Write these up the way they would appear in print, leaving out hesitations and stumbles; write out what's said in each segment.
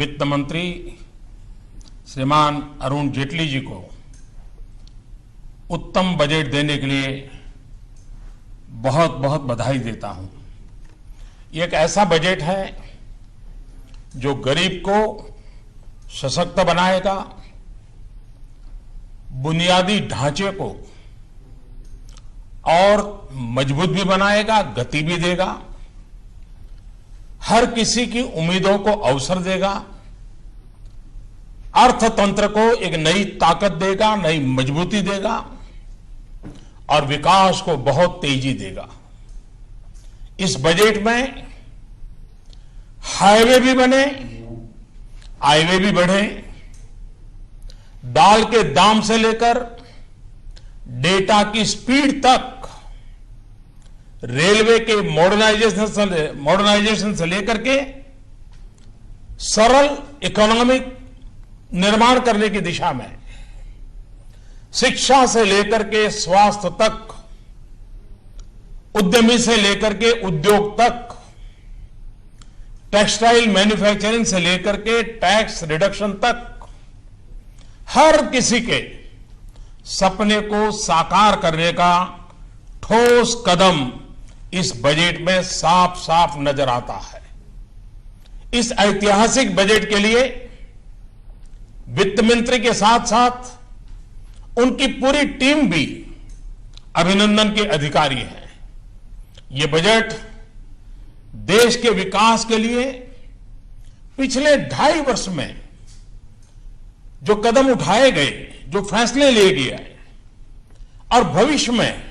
वित्त मंत्री श्रीमान अरुण जेटली जी को उत्तम बजट देने के लिए बहुत बहुत बधाई देता हूं। ये एक ऐसा बजट है जो गरीब को सशक्त बनाएगा, बुनियादी ढांचे को और मजबूत भी बनाएगा, गति भी देगा, हर किसी की उम्मीदों को अवसर देगा, अर्थतंत्र को एक नई ताकत देगा, नई मजबूती देगा और विकास को बहुत तेजी देगा। इस बजट में हाईवे भी बने, हाईवे भी बढ़े, दाल के दाम से लेकर डेटा की स्पीड तक, रेलवे के मॉडर्नाइजेशन से लेकर के सरल इकोनॉमिक निर्माण करने की दिशा में, शिक्षा से लेकर के स्वास्थ्य तक, उद्यमी से लेकर के उद्योग तक, टेक्सटाइल मैन्युफैक्चरिंग से लेकर के टैक्स रिडक्शन तक, हर किसी के सपने को साकार करने का ठोस कदम इस बजट में साफ साफ नजर आता है। इस ऐतिहासिक बजट के लिए वित्त मंत्री के साथ साथ उनकी पूरी टीम भी अभिनंदन के अधिकारी है। ये बजट देश के विकास के लिए पिछले 2.5 वर्ष में जो कदम उठाए गए, जो फैसले लिए गए और भविष्य में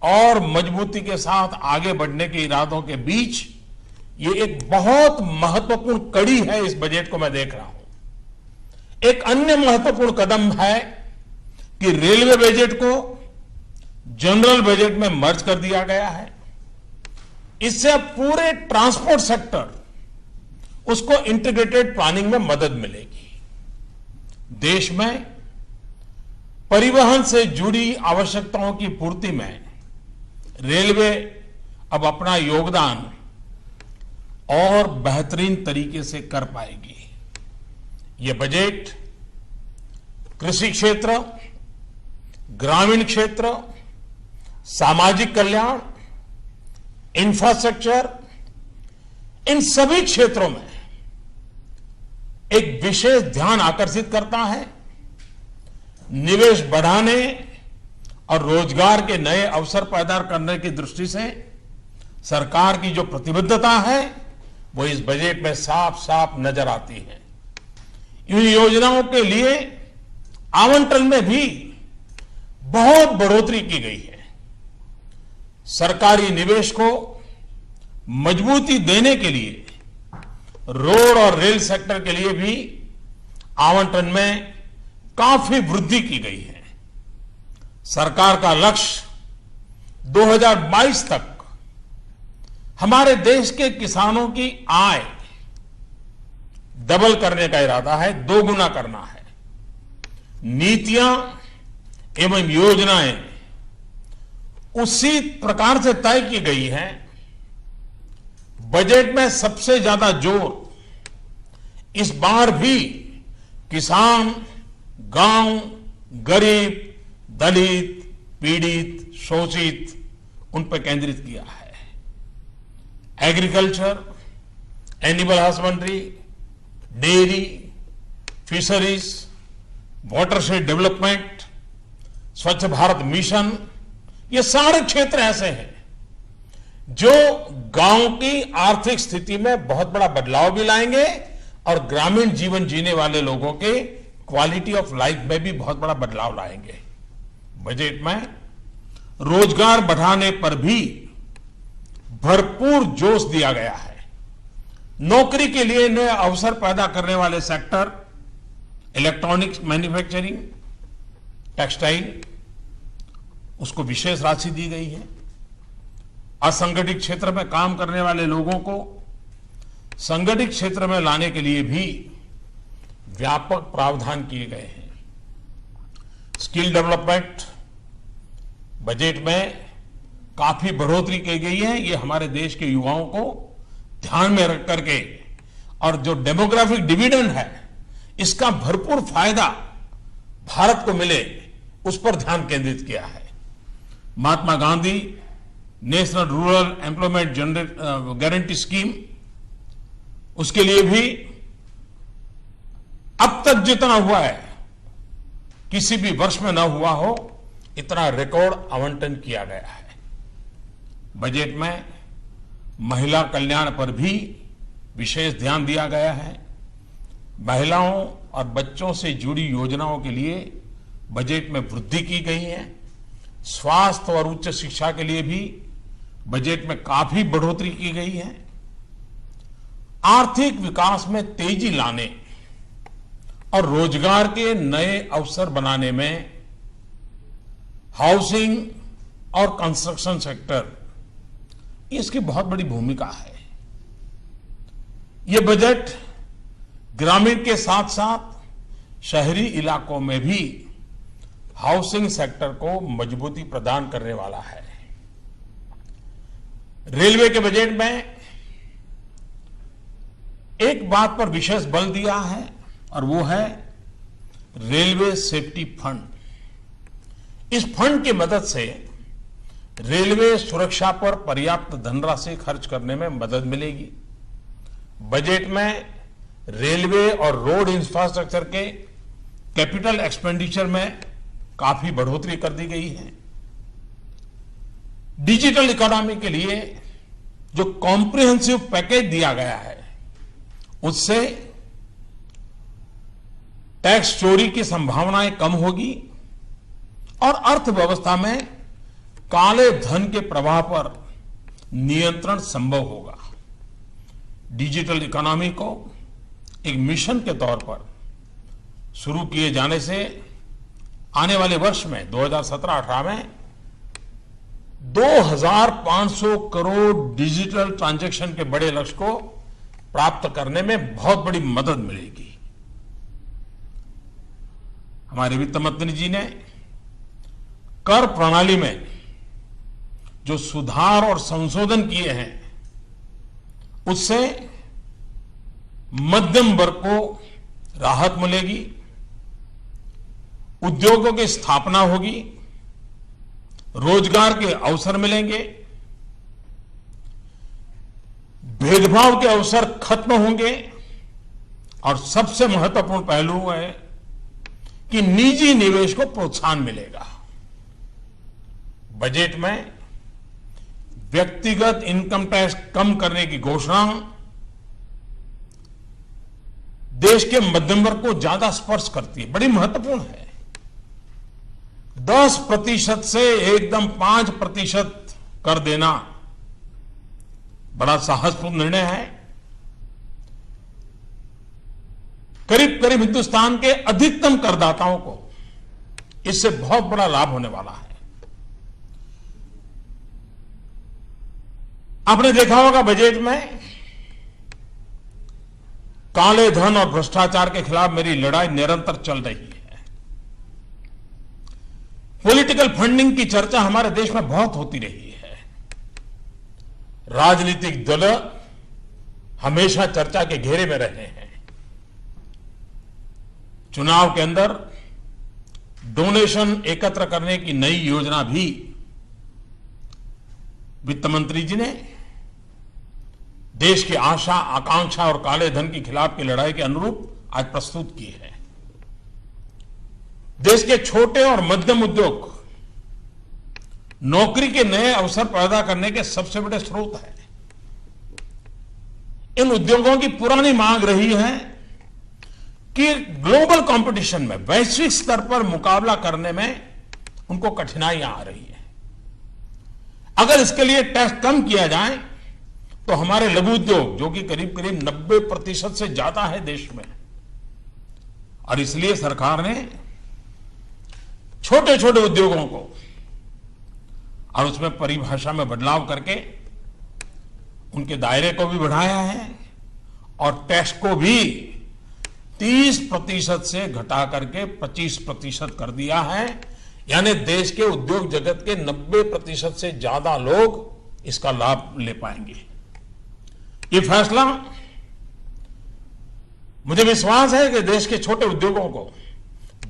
और मजबूती के साथ आगे बढ़ने के इरादों के बीच ये एक बहुत महत्वपूर्ण कड़ी है। इस बजट को मैं देख रहा हूं। एक अन्य महत्वपूर्ण कदम है कि रेलवे बजट को जनरल बजट में मर्ज कर दिया गया है। इससे अब पूरे ट्रांसपोर्ट सेक्टर उसको इंटीग्रेटेड प्लानिंग में मदद मिलेगी। देश में परिवहन से जुड़ी आवश्यकताओं की पूर्ति में रेलवे अब अपना योगदान और बेहतरीन तरीके से कर पाएगी। ये बजट कृषि क्षेत्र, ग्रामीण क्षेत्र, सामाजिक कल्याण, इंफ्रास्ट्रक्चर, इन सभी क्षेत्रों में एक विशेष ध्यान आकर्षित करता है। निवेश बढ़ाने और रोजगार के नए अवसर पैदा करने की दृष्टि से सरकार की जो प्रतिबद्धता है वो इस बजट में साफ साफ नजर आती है। इन योजनाओं के लिए आवंटन में भी बहुत बढ़ोतरी की गई है। सरकारी निवेश को मजबूती देने के लिए रोड और रेल सेक्टर के लिए भी आवंटन में काफी वृद्धि की गई है। सरकार का लक्ष्य 2022 तक हमारे देश के किसानों की आय डबल करने का इरादा है, 2 गुना करना है। नीतियां एवं योजनाएं उसी प्रकार से तय की गई हैं। बजट में सबसे ज्यादा जोर इस बार भी किसान, गांव, गरीब, दलित, पीड़ित, शोषित उन पर केंद्रित किया है। Agriculture, animal husbandry, dairy, fisheries, watershed development, स्वच्छ भारत मिशन, ये सारे क्षेत्र ऐसे हैं जो गांव की आर्थिक स्थिति में बहुत बड़ा बदलाव भी लाएंगे और ग्रामीण जीवन जीने वाले लोगों के क्वालिटी ऑफ लाइफ में भी बहुत बड़ा बदलाव लाएंगे। बजट में रोजगार बढ़ाने पर भी भरपूर जोश दिया गया है। नौकरी के लिए नए अवसर पैदा करने वाले सेक्टर, इलेक्ट्रॉनिक्स मैन्युफैक्चरिंग, टेक्सटाइल, उसको विशेष राशि दी गई है। असंगठित क्षेत्र में काम करने वाले लोगों को संगठित क्षेत्र में लाने के लिए भी व्यापक प्रावधान किए गए हैं। स्किल डेवलपमेंट बजट में काफी बढ़ोतरी की गई है। ये हमारे देश के युवाओं को ध्यान में रख करके और जो डेमोग्राफिक डिविडेंड है, इसका भरपूर फायदा भारत को मिले, उस पर ध्यान केंद्रित किया है। Mahatma Gandhi national rural employment guarantee scheme, उसके लिए भी अब तक जितना हुआ है किसी भी वर्ष में ना हुआ हो, इतना रिकॉर्ड आवंटन किया गया है। बजट में महिला कल्याण पर भी विशेष ध्यान दिया गया है। महिलाओं और बच्चों से जुड़ी योजनाओं के लिए बजट में वृद्धि की गई है। स्वास्थ्य और उच्च शिक्षा के लिए भी बजट में काफी बढ़ोतरी की गई है। आर्थिक विकास में तेजी लाने और रोजगार के नए अवसर बनाने में हाउसिंग और कंस्ट्रक्शन सेक्टर, इसकी बहुत बड़ी भूमिका है। ये बजट ग्रामीण के साथ साथ शहरी इलाकों में भी हाउसिंग सेक्टर को मजबूती प्रदान करने वाला है। रेलवे के बजट में एक बात पर विशेष बल दिया है और वो है रेलवे सेफ्टी फंड। इस फंड की मदद से रेलवे सुरक्षा पर पर्याप्त धनराशि खर्च करने में मदद मिलेगी। बजट में रेलवे और रोड इंफ्रास्ट्रक्चर के कैपिटल एक्सपेंडिचर में काफी बढ़ोतरी कर दी गई है। डिजिटल इकोनॉमी के लिए जो कॉम्प्रिहेंसिव पैकेज दिया गया है, उससे टैक्स चोरी की संभावनाएं कम होगी और अर्थव्यवस्था में काले धन के प्रवाह पर नियंत्रण संभव होगा। डिजिटल इकोनॉमी को एक मिशन के तौर पर शुरू किए जाने से आने वाले वर्ष में 2017-18 में 2500 करोड़ डिजिटल ट्रांजैक्शन के बड़े लक्ष्य को प्राप्त करने में बहुत बड़ी मदद मिलेगी। हमारे वित्त मंत्री जी ने कर प्रणाली में जो सुधार और संशोधन किए हैं, उससे मध्यम वर्ग को राहत मिलेगी, उद्योगों की स्थापना होगी, रोजगार के अवसर मिलेंगे, भेदभाव के अवसर खत्म होंगे और सबसे महत्वपूर्ण पहलू है कि निजी निवेश को प्रोत्साहन मिलेगा। बजट में व्यक्तिगत इनकम टैक्स कम करने की घोषणा देश के मध्यम वर्ग को ज्यादा स्पर्श करती है, बड़ी महत्वपूर्ण है। 10% से एकदम 5% कर देना बड़ा साहसपूर्ण निर्णय है। करीब करीब हिंदुस्तान के अधिकतम करदाताओं को इससे बहुत बड़ा लाभ होने वाला है। आपने देखा होगा बजट में काले धन और भ्रष्टाचार के खिलाफ मेरी लड़ाई निरंतर चल रही है। पॉलिटिकल फंडिंग की चर्चा हमारे देश में बहुत होती रही है। राजनीतिक दल हमेशा चर्चा के घेरे में रहे हैं। चुनाव के अंदर डोनेशन एकत्र करने की नई योजना भी वित्त मंत्री जी ने देश की आशा, आकांक्षा और काले धन के खिलाफ की लड़ाई के अनुरूप आज प्रस्तुत की है। देश के छोटे और मध्यम उद्योग नौकरी के नए अवसर पैदा करने के सबसे बड़े स्रोत हैं। इन उद्योगों की पुरानी मांग रही है कि ग्लोबल कंपटीशन में, वैश्विक स्तर पर मुकाबला करने में उनको कठिनाइयां आ रही है। अगर इसके लिए टैक्स कम किया जाए तो हमारे लघु उद्योग, जो कि करीब करीब 90% से ज्यादा है देश में, और इसलिए सरकार ने छोटे छोटे उद्योगों को और उसमें परिभाषा में बदलाव करके उनके दायरे को भी बढ़ाया है और टैक्स को भी 30% से घटा करके 25% कर दिया है। यानी देश के उद्योग जगत के 90% से ज्यादा लोग इसका लाभ ले पाएंगे। ये फैसला मुझे विश्वास है कि देश के छोटे उद्योगों को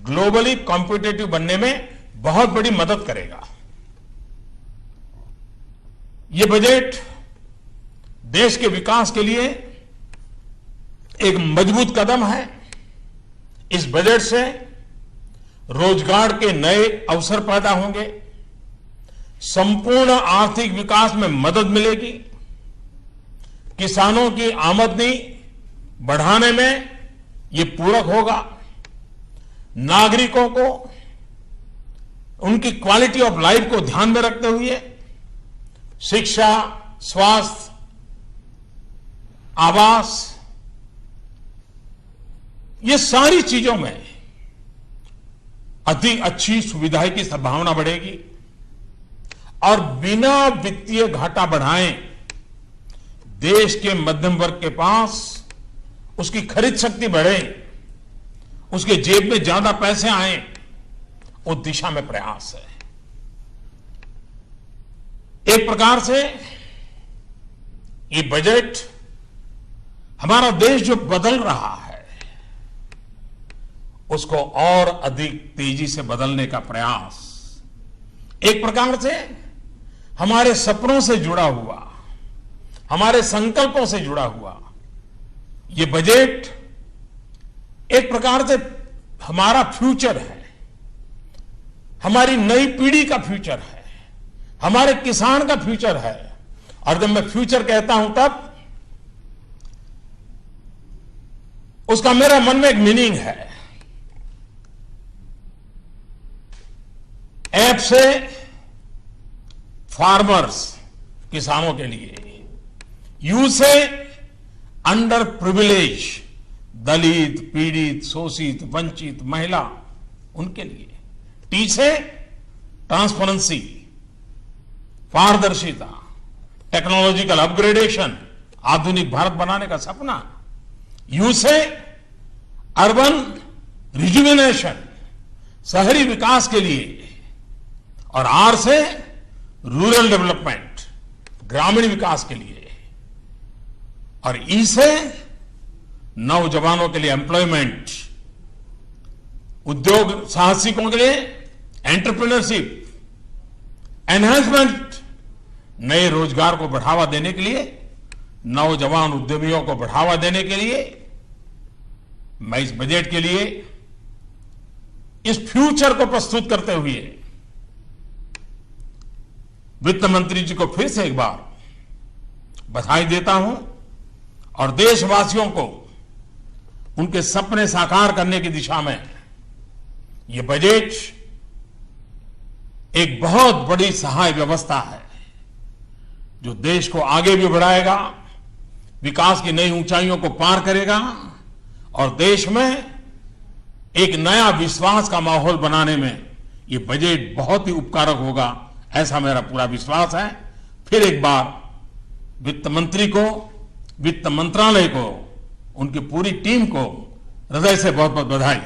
ग्लोबली कॉम्पिटिटिव बनने में बहुत बड़ी मदद करेगा। ये बजट देश के विकास के लिए एक मजबूत कदम है। इस बजट से रोजगार के नए अवसर पैदा होंगे, संपूर्ण आर्थिक विकास में मदद मिलेगी, किसानों की आमदनी बढ़ाने में ये पूरक होगा, नागरिकों को उनकी क्वालिटी ऑफ लाइफ को ध्यान में रखते हुए शिक्षा, स्वास्थ्य, आवास, ये सारी चीजों में अधिक अच्छी सुविधाएं की संभावना बढ़ेगी और बिना वित्तीय घाटा बढ़ाए देश के मध्यम वर्ग के पास उसकी खरीद शक्ति बढ़े, उसके जेब में ज्यादा पैसे आए, उस दिशा में प्रयास है। एक प्रकार से ये बजट हमारा देश जो बदल रहा है उसको और अधिक तेजी से बदलने का प्रयास, एक प्रकार से हमारे सपनों से जुड़ा हुआ, हमारे संकल्पों से जुड़ा हुआ ये बजट एक प्रकार से हमारा फ्यूचर है, हमारी नई पीढ़ी का फ्यूचर है, हमारे किसान का फ्यूचर है। और जब मैं फ्यूचर कहता हूं तब उसका मेरा मन में एक मीनिंग है। ऐप से फार्मर्स, किसानों के लिए, यू से अंडर प्रिविलेज, दलित, पीड़ित, शोषित, वंचित, महिला, उनके लिए, टी से ट्रांसपेरेंसी, पारदर्शिता, टेक्नोलॉजिकल अपग्रेडेशन, आधुनिक भारत बनाने का सपना, यू से अर्बन रिजुविनेशन, शहरी विकास के लिए, और आर से रूरल डेवलपमेंट, ग्रामीण विकास के लिए, और ई से नौजवानों के लिए एम्प्लॉयमेंट, उद्योग साहसिकों के लिए एंटरप्रेन्योरशिप, एनहांसमेंट, नए रोजगार को बढ़ावा देने के लिए, नौजवान उद्यमियों को बढ़ावा देने के लिए मैं इस बजट के लिए इस फ्यूचर को प्रस्तुत करते हुए वित्त मंत्री जी को फिर से एक बार बधाई देता हूं और देशवासियों को उनके सपने साकार करने की दिशा में यह बजट एक बहुत बड़ी सहाय व्यवस्था है जो देश को आगे भी बढ़ाएगा, विकास की नई ऊंचाइयों को पार करेगा और देश में एक नया विश्वास का माहौल बनाने में यह बजट बहुत ही उपकारक होगा, ऐसा मेरा पूरा विश्वास है। फिर एक बार वित्त मंत्री को, वित्त मंत्रालय को, उनकी पूरी टीम को हृदय से बहुत बहुत बधाई।